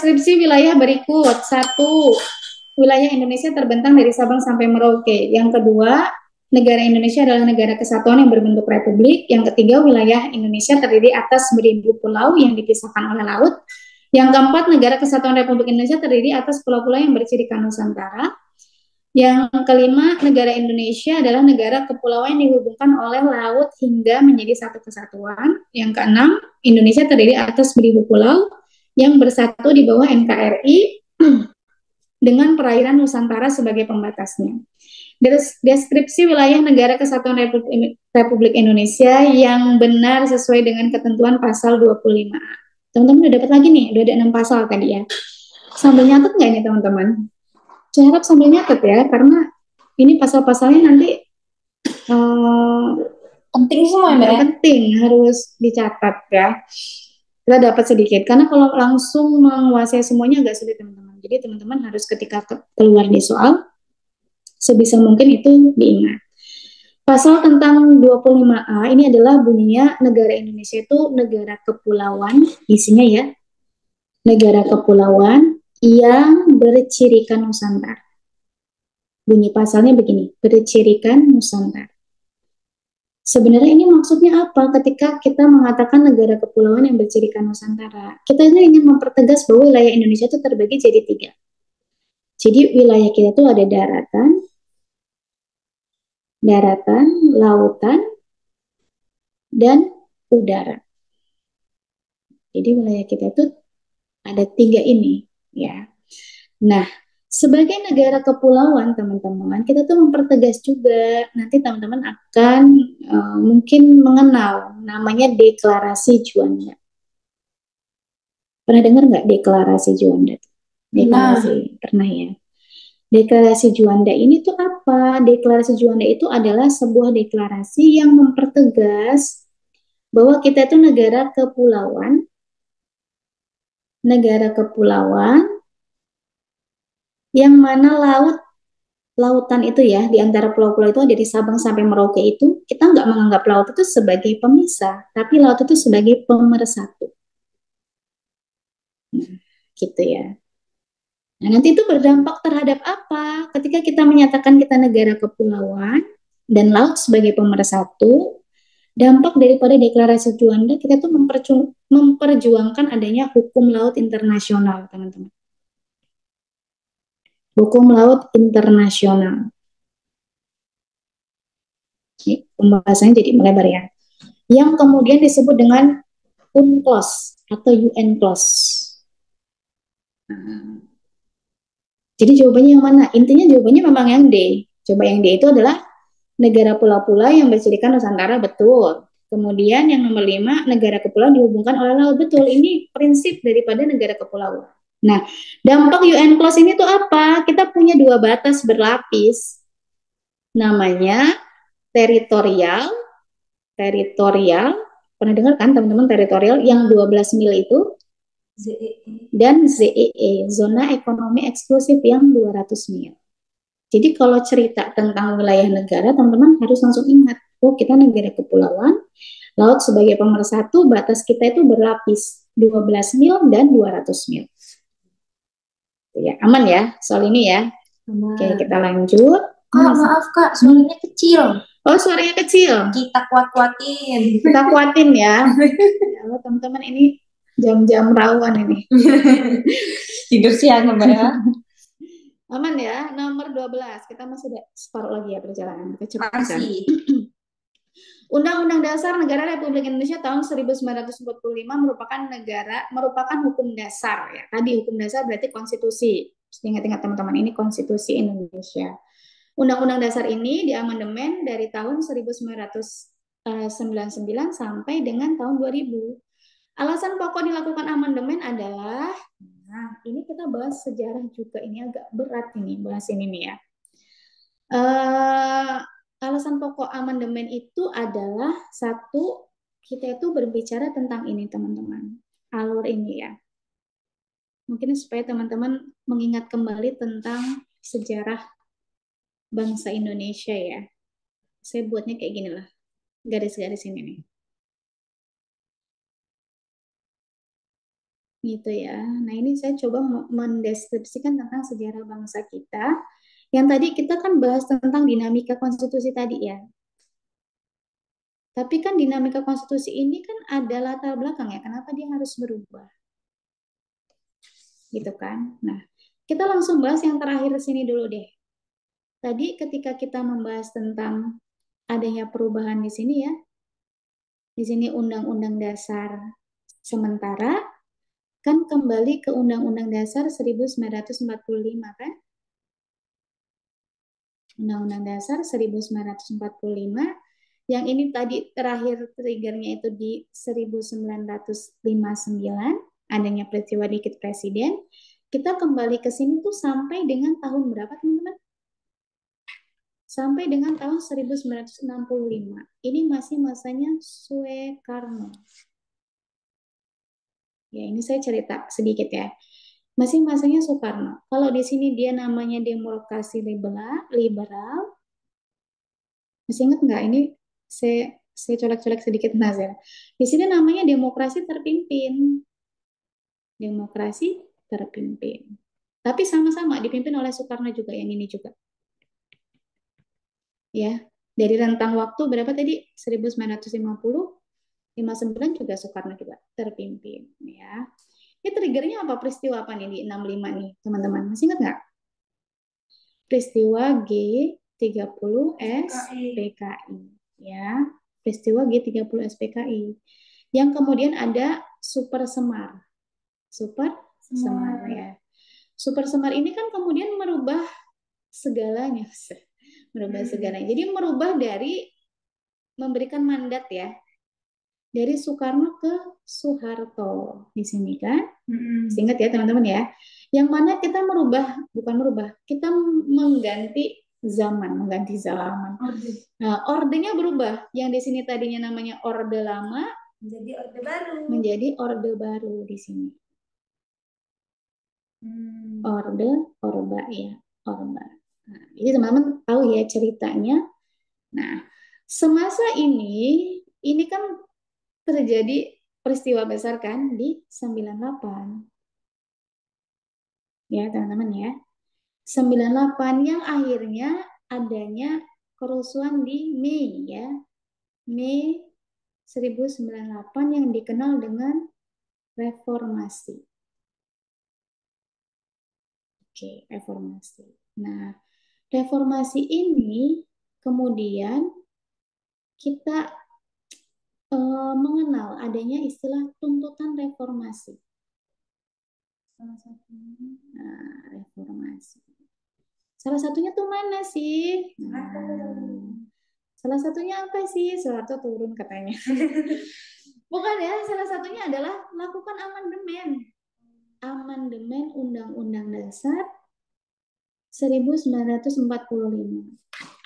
deskripsi wilayah berikut. Satu, wilayah Indonesia terbentang dari Sabang sampai Merauke. Yang kedua, negara Indonesia adalah negara kesatuan yang berbentuk republik. Yang ketiga, wilayah Indonesia terdiri atas 1000 pulau yang dipisahkan oleh laut. Yang keempat, negara kesatuan Republik Indonesia terdiri atas pulau-pulau yang bercirikan Nusantara. Yang kelima, negara Indonesia adalah negara kepulauan yang dihubungkan oleh laut hingga menjadi satu kesatuan. Yang keenam, Indonesia terdiri atas 1000 pulau yang bersatu di bawah NKRI dengan perairan Nusantara sebagai pembatasnya. Deskripsi wilayah negara kesatuan Republik Indonesia yang benar sesuai dengan ketentuan pasal 25A. Teman-teman udah dapat lagi nih, udah ada 6 pasal tadi ya. Sambil nyatet nggak ini teman-teman? Saya harap sambil nyatet ya, karena ini pasal-pasalnya nanti penting semua ya, penting, harus dicatat ya. Kita dapat sedikit, karena kalau langsung menguasai semuanya agak sulit teman-teman. Jadi teman-teman harus ketika keluar di soal, sebisa mungkin itu diingat. Pasal tentang 25A ini adalah bunyinya negara Indonesia itu negara kepulauan, isinya ya, negara kepulauan yang bercirikan Nusantara. Bunyi pasalnya begini, bercirikan Nusantara. Sebenarnya ini maksudnya apa ketika kita mengatakan negara kepulauan yang bercirikan Nusantara? Kita ini ingin mempertegas bahwa wilayah Indonesia itu terbagi jadi 3. Jadi wilayah kita itu ada daratan, lautan, dan udara. Jadi wilayah kita itu ada 3 ini, ya. Nah, sebagai negara kepulauan, teman-teman, kita tuh mempertegas juga. Nanti teman-teman akan mungkin mengenal namanya deklarasi Juanda. Pernah dengar nggak deklarasi Juanda? Deklarasi, pernah ya. Deklarasi Juanda ini tuh apa? Deklarasi Juanda itu adalah sebuah deklarasi yang mempertegas bahwa kita itu negara kepulauan yang mana lautan itu ya, di antara pulau-pulau itu dari Sabang sampai Merauke itu, kita nggak menganggap laut itu sebagai pemisah, tapi laut itu sebagai pemersatu. Nah, gitu ya. Nah, nanti itu berdampak terhadap apa? Ketika kita menyatakan kita negara kepulauan dan laut sebagai pemersatu, dampak daripada deklarasi Juanda kita tuh memperjuangkan adanya hukum laut internasional, teman-teman. Hukum laut internasional. Ini pembahasannya jadi melebar ya. Yang kemudian disebut dengan UNCLOS atau UNCLOS. Nah, jadi jawabannya yang mana? Intinya jawabannya memang yang D. Coba yang D itu adalah negara pulau-pulau yang bercirikan Nusantara, betul. Kemudian yang nomor 5, negara kepulauan dihubungkan oleh laut, betul. Ini prinsip daripada negara kepulauan. Nah, dampak UNCLOS ini tuh apa? Kita punya 2 batas berlapis. Namanya teritorial. Pernah dengar kan teman-teman teritorial yang 12 mil itu? Dan ZEE, zona ekonomi eksklusif yang 200 mil. Jadi kalau cerita tentang wilayah negara, teman-teman harus langsung ingat, oh kita negara kepulauan, laut sebagai pemersatu, batas kita itu berlapis, 12 mil dan 200 mil. Ya, aman ya soal ini ya? Aman. Oke, kita lanjut. Kak, maaf Kak, suaranya kecil. Oh, suaranya kecil. Kita kuat-kuatin. Kita kuatin ya. Ya, teman-teman ini jam-jam rawan ini. Tidur siang Mbak ya. Aman ya, nomor 12. Kita masih ada separuh lagi ya perjalanan. Kecepatan. Undang-Undang Dasar Negara Republik Indonesia tahun 1945 merupakan hukum dasar ya. Tadi hukum dasar berarti konstitusi. Ingat-ingat teman-teman, ini konstitusi Indonesia. Undang-Undang Dasar ini diamandemen dari tahun 1999 sampai dengan tahun 2000. Alasan pokok dilakukan amandemen adalah, nah ini kita bahas sejarah juga, ini agak berat ini bahas ini nih ya. Alasan pokok amandemen itu adalah satu, kita itu berbicara tentang ini teman-teman, alur ini ya. Mungkin supaya teman-teman mengingat kembali tentang sejarah bangsa Indonesia ya. Saya buatnya kayak gini lah, garis-garis ini nih. gitu ya. Nah, ini saya coba mendeskripsikan tentang sejarah bangsa kita. Yang tadi kita kan bahas tentang dinamika konstitusi tadi ya. Tapi kan dinamika konstitusi ini kan ada latar belakang ya, kenapa dia harus berubah, gitu kan. Nah, kita langsung bahas yang terakhir sini dulu deh. Tadi ketika kita membahas tentang adanya perubahan di sini ya, di sini Undang-Undang Dasar sementara, kan kembali ke Undang-Undang Dasar 1945 kan? Undang-Undang Dasar 1945 yang ini tadi terakhir triggernya itu di 1959 adanya peristiwa dikit presiden. Kita kembali ke sini tuh sampai dengan tahun berapa teman-teman? Sampai dengan tahun 1965. Ini masih masanya Soekarno. Ya, ini saya cerita sedikit ya. Masih masanya Soekarno. Kalau di sini dia namanya demokrasi liberal, masih ingat nggak ini saya colek-colek sedikit Mas ya. Di sini namanya demokrasi terpimpin. Demokrasi terpimpin. Tapi sama-sama dipimpin oleh Soekarno juga yang ini juga. Ya. Dari rentang waktu berapa tadi? 1950, 59 juga Soekarno juga terpimpin ya. Ini triggernya apa? Peristiwa apa nih di 65 nih, teman-teman? Masih ingat nggak? Peristiwa G30 SPKI ya. Peristiwa G30 SPKI. Yang kemudian ada Super Semar. Super Semar ya. Super Semar ini kan kemudian merubah segalanya. Merubah segalanya. Jadi merubah dari memberikan mandat ya dari Soekarno ke Soeharto di sini kan. Singkat ya teman-teman ya. Yang mana kita merubah, bukan merubah, kita mengganti zaman. Nah, ordenya berubah. Yang di sini tadinya namanya orde lama Menjadi orde baru. menjadi orde baru di sini. Orde, orba ya, orba. Nah, jadi teman-teman tahu ya ceritanya. Nah, semasa ini kan terjadi peristiwa besar kan di 98. Ya, teman-teman ya. 98 yang akhirnya adanya kerusuhan di Mei ya. Mei 1998 yang dikenal dengan reformasi. Oke, reformasi. Nah, reformasi ini kemudian kita mengenal adanya istilah tuntutan reformasi. Salah satunya reformasi. Salah satunya tuh mana sih? Salah satunya apa sih? Soeharto turun katanya. Bukan ya, salah satunya adalah lakukan amandemen. Amandemen Undang-Undang Dasar 1945.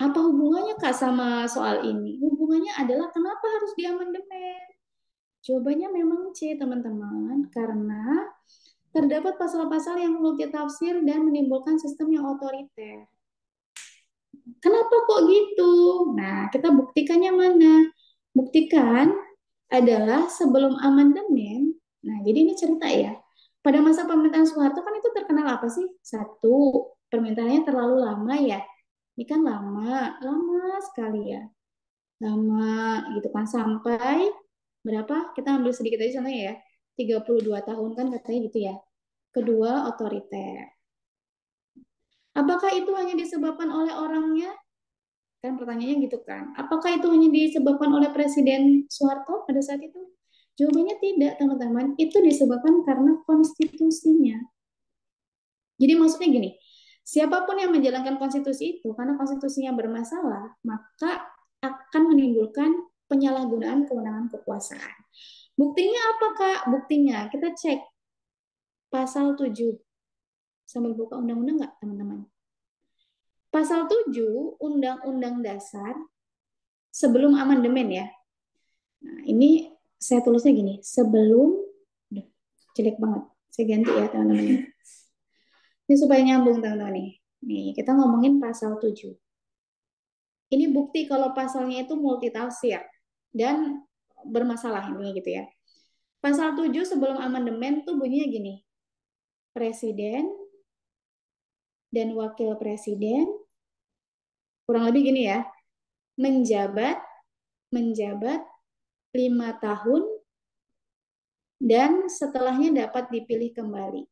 Apa hubungannya Kak sama soal ini? Hubungannya adalah kenapa harus diamandemen? Jawabannya memang C, teman-teman, karena terdapat pasal-pasal yang multitafsir dan menimbulkan sistem yang otoriter. Kenapa kok gitu? Nah, kita buktikannya mana? Buktikan adalah sebelum amandemen. Nah, jadi ini cerita ya. Pada masa pemerintahan Soeharto kan itu terkenal apa sih? Satu, permintaannya terlalu lama ya. Ini kan lama sekali ya. Lama gitu kan sampai berapa? Kita ambil sedikit aja contohnya ya. 32 tahun kan katanya gitu ya. Kedua, otoriter. Apakah itu hanya disebabkan oleh orangnya? Kan pertanyaannya gitu kan. Apakah itu hanya disebabkan oleh Presiden Soeharto pada saat itu? Jawabannya tidak, teman-teman. Itu disebabkan karena konstitusinya. Jadi maksudnya gini, siapapun yang menjalankan konstitusi itu, karena konstitusinya bermasalah, maka akan menimbulkan penyalahgunaan kewenangan kekuasaan. Buktinya apa, Kak? Buktinya kita cek pasal 7. Sambil buka undang-undang nggak, teman-teman? Pasal 7 Undang-Undang Dasar sebelum amandemen ya. Nah, ini saya tulisnya gini, sebelum, jelek banget, saya ganti ya teman-teman. Ini supaya nyambung teman-teman nih. Nih, kita ngomongin pasal 7. Ini bukti kalau pasalnya itu multitafsir dan bermasalah intinya gitu ya. Pasal 7 sebelum amandemen tuh bunyinya gini. Presiden dan wakil presiden kurang lebih gini ya, menjabat menjabat 5 tahun dan setelahnya dapat dipilih kembali.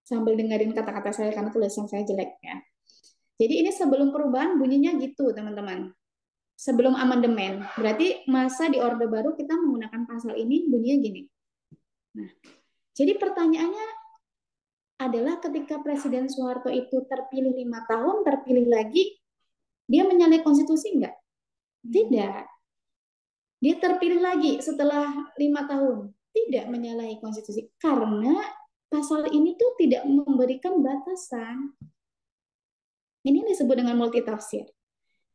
Sambil dengerin kata-kata saya karena tulisan saya jelek ya. Jadi ini sebelum perubahan bunyinya gitu teman-teman. Sebelum amandemen, berarti masa di Orde Baru kita menggunakan pasal ini bunyinya gini. Nah, jadi pertanyaannya adalah ketika Presiden Soeharto itu terpilih 5 tahun, terpilih lagi, dia menyalahi konstitusi enggak? Tidak. Dia terpilih lagi setelah 5 tahun, tidak menyalahi konstitusi karena pasal ini tuh tidak memberikan batasan. Ini disebut dengan multitafsir,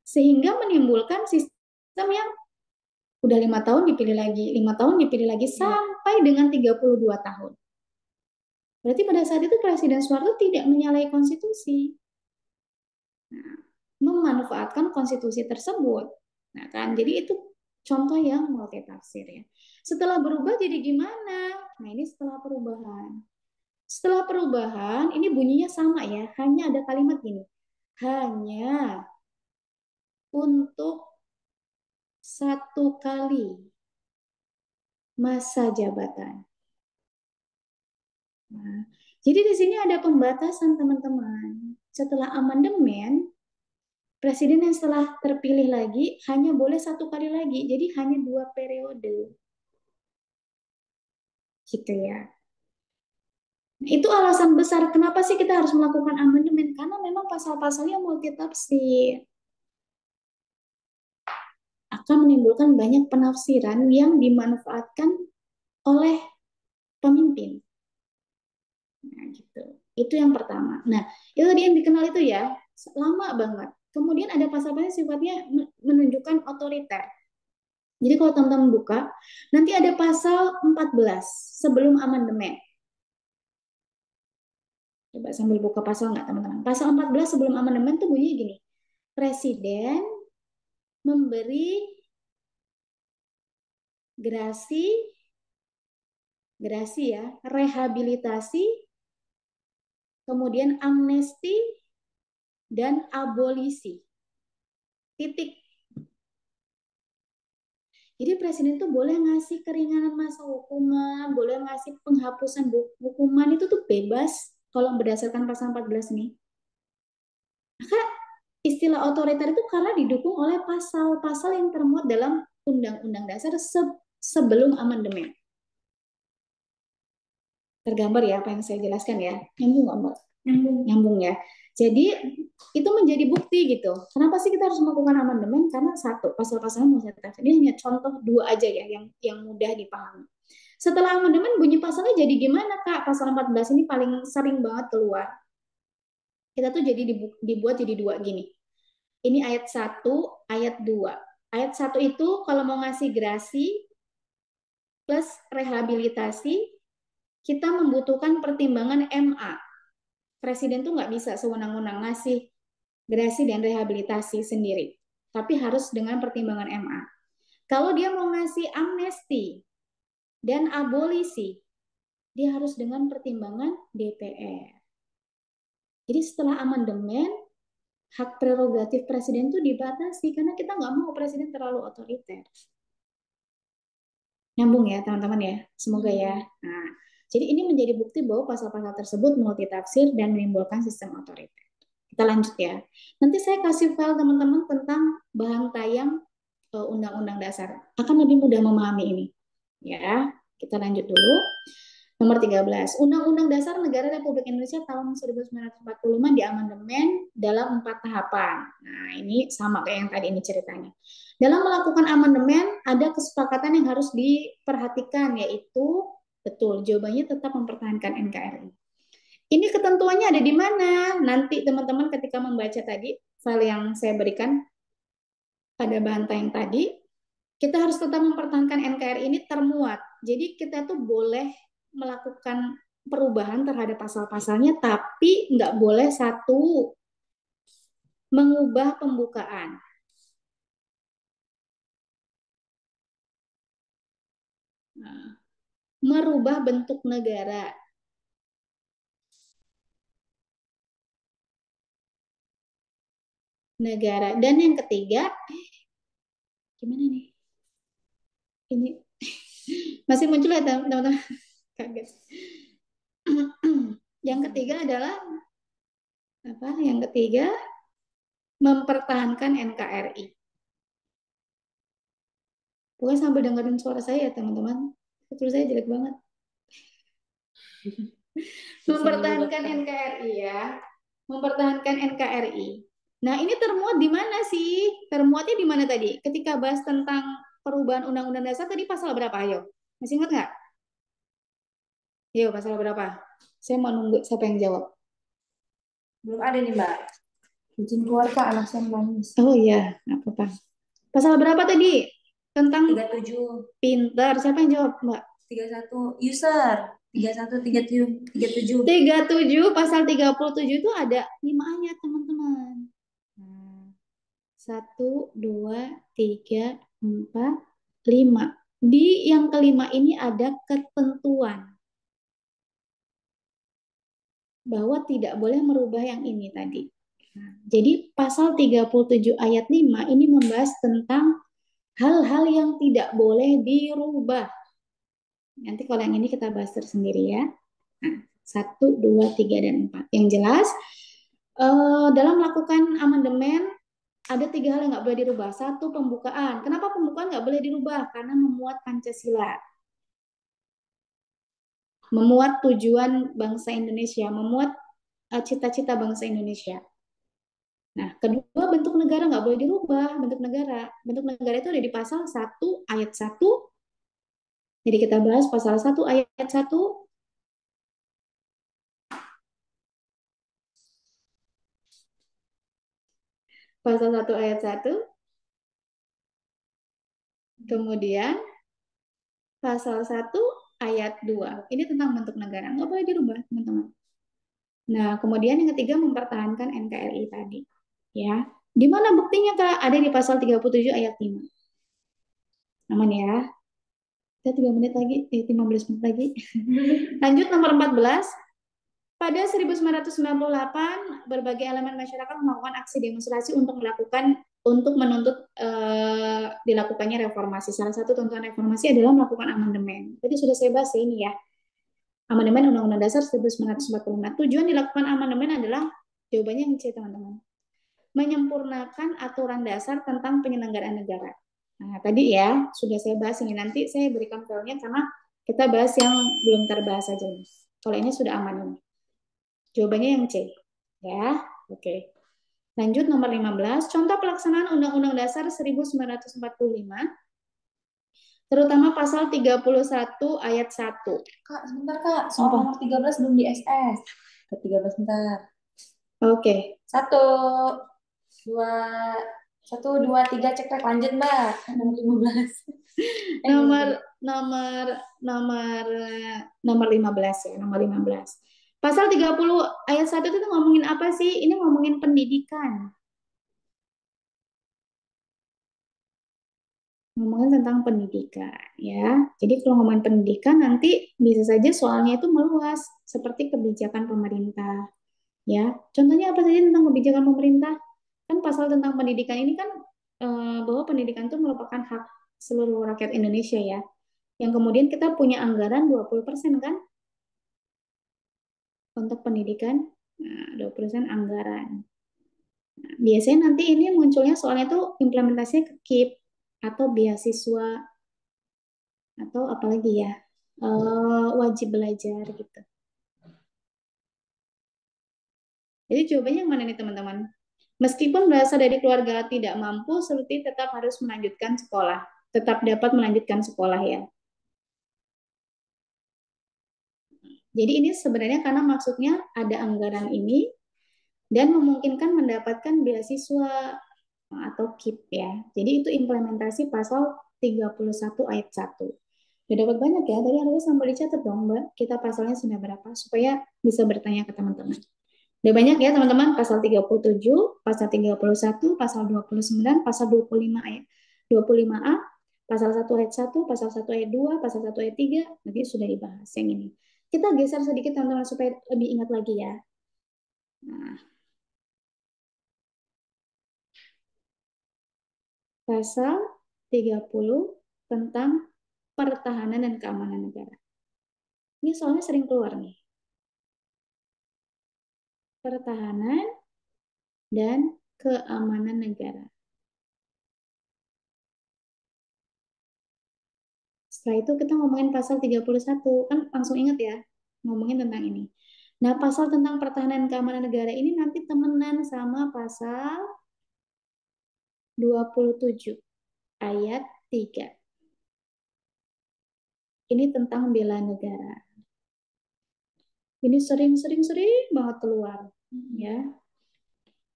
sehingga menimbulkan sistem yang udah 5 tahun dipilih lagi, 5 tahun dipilih lagi sampai dengan 32 tahun. Berarti pada saat itu Presiden Soeharto tidak menyalahi konstitusi. Nah, memanfaatkan konstitusi tersebut. Nah, kan jadi itu contoh yang multitafsir ya. Setelah berubah jadi gimana? Nah, ini setelah perubahan. Setelah perubahan, ini bunyinya sama ya, hanya ada kalimat gini. Hanya untuk 1 kali masa jabatan. Nah, jadi di sini ada pembatasan teman-teman. Setelah amandemen, presiden yang setelah terpilih lagi hanya boleh 1 kali lagi. Jadi hanya 2 periode. Gitu ya. Nah, itu alasan besar kenapa sih kita harus melakukan amandemen. Karena memang pasal-pasalnya multitafsir. Akan menimbulkan banyak penafsiran yang dimanfaatkan oleh pemimpin. Nah, gitu. Itu yang pertama. Nah, itu tadi yang dikenal itu ya, lama banget. Kemudian ada pasal-pasal sifatnya menunjukkan otoriter. Jadi kalau teman-teman buka, nanti ada pasal 14 sebelum amandemen. Coba sambil buka pasal nggak teman-teman. Pasal 14 sebelum amandemen tuh bunyinya gini. Presiden memberi gerasi ya, rehabilitasi, kemudian amnesti dan abolisi. Titik. Jadi presiden tuh boleh ngasih keringanan masa hukuman, boleh ngasih penghapusan hukuman itu tuh bebas kalau berdasarkan pasal 14 ini. Maka istilah otoriter itu karena didukung oleh pasal-pasal yang termuat dalam Undang-Undang Dasar sebelum amandemen. Tergambar ya apa yang saya jelaskan ya? Nyambung nggak Mbak? Nyambung ya. Jadi itu menjadi bukti gitu. Kenapa sih kita harus melakukan amandemen? Karena satu, pasal-pasalnya multitafsir. Ini hanya contoh 2 aja ya yang mudah dipahami. Setelah amandemen bunyi pasalnya jadi gimana Kak? Pasal 14 ini paling sering banget keluar. Kita tuh jadi dibuat jadi 2 gini. Ini ayat 1, ayat 2. Ayat 1 itu kalau mau ngasih gerasi plus rehabilitasi, kita membutuhkan pertimbangan MA. Presiden tuh nggak bisa sewenang-wenang ngasih gerasi dan rehabilitasi sendiri, tapi harus dengan pertimbangan MA. Kalau dia mau ngasih amnesti dan abolisi, dia harus dengan pertimbangan DPR. Jadi setelah amandemen, hak prerogatif presiden itu dibatasi karena kita nggak mau presiden terlalu otoriter. Nyambung ya teman-teman ya, semoga ya. Nah, jadi ini menjadi bukti bahwa pasal-pasal tersebut multitafsir dan menimbulkan sistem otoriter. Kita lanjut ya. Nanti saya kasih file teman-teman tentang bahan tayang Undang-Undang Dasar. Akan lebih mudah memahami ini. Ya, kita lanjut dulu. Nomor 13, Undang-Undang Dasar Negara Republik Indonesia tahun 1945 diamandemen dalam 4 tahapan. Nah, ini sama kayak yang tadi ini ceritanya. Dalam melakukan amandemen, ada kesepakatan yang harus diperhatikan, yaitu, betul, jawabannya tetap mempertahankan NKRI. Ini ketentuannya ada di mana? Nanti teman-teman ketika membaca tadi, file yang saya berikan pada bahan tayang tadi, kita harus tetap mempertahankan NKRI ini termuat. Jadi kita tuh boleh melakukan perubahan terhadap pasal-pasalnya, tapi nggak boleh satu mengubah pembukaan. Nah, merubah bentuk negara. Negara. Dan yang ketiga, gimana nih? Ini masih muncul ya teman-teman? Kaget. Yang ketiga adalah apa? Yang ketiga, mempertahankan NKRI. Pokoknya sambil dengerin suara saya ya teman-teman. Suara saya jelek banget. Mempertahankan NKRI ya. Mempertahankan NKRI. Nah, ini termuat di mana sih? Termuatnya di mana tadi? Ketika bahas tentang perubahan Undang-Undang Dasar tadi pasal berapa? Ayo. Masih ingat nggak? Yo, pasal berapa? Saya mau nunggu siapa yang jawab. Belum ada nih, Mbak. Izin keluar, Kak, anak saya nangis. Oh iya, nggak apa-apa. Pasal berapa tadi? Tentang 37. pinter. Siapa yang jawab, Mbak? 31. User. 31, 37, 37. 37, pasal 37 itu ada 5 ayat, teman-teman. Nah, 1, 2, 3, 4, 5. Di yang kelima ini ada ketentuan bahwa tidak boleh merubah yang ini tadi. Nah, jadi pasal 37 ayat 5 ini membahas tentang hal-hal yang tidak boleh dirubah. Nanti kalau yang ini kita bahas tersendiri ya. Nah, 1, 2, 3, dan 4. Yang jelas, dalam melakukan amandemen, ada 3 hal yang nggak boleh dirubah. 1, pembukaan. Kenapa pembukaan nggak boleh dirubah? Karena memuat Pancasila. Memuat tujuan bangsa Indonesia. Memuat cita-cita bangsa Indonesia. Nah, kedua, bentuk negara nggak boleh dirubah. Bentuk negara. Bentuk negara itu ada di pasal 1 ayat 1. Jadi kita bahas pasal 1 ayat 1. Pasal 1 ayat 1. Kemudian pasal 1 ayat 2. Ini tentang bentuk negara. Nggak boleh dirubah, teman-teman. Nah, kemudian yang ketiga, mempertahankan NKRI tadi. Ya. Di mana buktinya, Kak? Ada di pasal 37 ayat 5. Aman ya? Kita 3 menit lagi, 15 menit lagi. Lanjut nomor 14. Pada 1998, berbagai elemen masyarakat melakukan aksi demonstrasi untuk menuntut dilakukannya reformasi. Salah satu tuntutan reformasi adalah melakukan amandemen. Tadi sudah saya bahas ini ya. Amandemen Undang-Undang Dasar 1945. Tujuan dilakukan amandemen adalah, jawabannya yang C, teman-teman, menyempurnakan aturan dasar tentang penyelenggaraan negara. Nah, tadi ya sudah saya bahas ini. Nanti saya berikan filenya karena kita bahas yang belum terbahas saja nih. Kalau ini sudah aman ini. Jawabannya yang C. Ya, oke. Lanjut nomor 15. Contoh pelaksanaan Undang-Undang Dasar 1945, terutama pasal 31 ayat 1. Kak, sebentar, Kak. Soal nomor 13 belum di SS. Ke 13 bentar. Oke. 1, 2, 1, 2, 3, cek lanjut, Mbak. Nomor 15. Nomor nomor nomor nomor 15 ya, nomor 15. Pasal 30 ayat 1 itu ngomongin apa sih? Ini ngomongin pendidikan. Ngomongin tentang pendidikan ya. Jadi kalau ngomongin pendidikan nanti bisa saja soalnya itu meluas seperti kebijakan pemerintah ya. Contohnya apa saja tentang kebijakan pemerintah? Kan pasal tentang pendidikan ini kan bahwa pendidikan itu merupakan hak seluruh rakyat Indonesia ya. Yang kemudian kita punya anggaran 20% kan untuk pendidikan. Nah, 20% anggaran. Nah, biasanya nanti ini munculnya soalnya tuh implementasinya ke KIP atau beasiswa atau apalagi ya, wajib belajar gitu. Jadi jawabannya yang mana nih teman-teman? Meskipun berasal dari keluarga tidak mampu, Suruti tetap harus melanjutkan sekolah. Tetap dapat melanjutkan sekolah ya. Jadi ini sebenarnya karena maksudnya ada anggaran ini dan memungkinkan mendapatkan beasiswa atau KIP ya. Jadi itu implementasi pasal 31 ayat 1. Udah dapat banyak ya, tadi harusnya sampai dicatat dong, Mbak. Kita pasalnya sudah berapa, supaya bisa bertanya ke teman-teman. Udah banyak ya teman-teman, pasal 37, pasal 31, pasal 29, pasal 25 ayat 25A, pasal 1 ayat 1, pasal 1 ayat 2, pasal 1 ayat 3, nanti sudah dibahas yang ini. Kita geser sedikit teman-teman supaya lebih ingat lagi ya. Nah, pasal 30 tentang pertahanan dan keamanan negara. Ini soalnya sering keluar nih. Pertahanan dan keamanan negara. Setelah itu kita ngomongin pasal 31, kan langsung ingat ya, ngomongin tentang ini. Nah, pasal tentang pertahanan dan keamanan negara ini nanti temenan sama pasal 27 ayat 3. Ini tentang bela negara. Ini sering banget keluar, ya.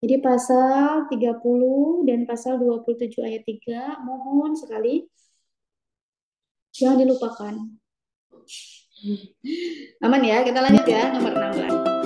Jadi pasal 30 dan pasal 27 ayat 3 mohon sekali jangan dilupakan. Aman ya, kita lanjut ya nomor 16.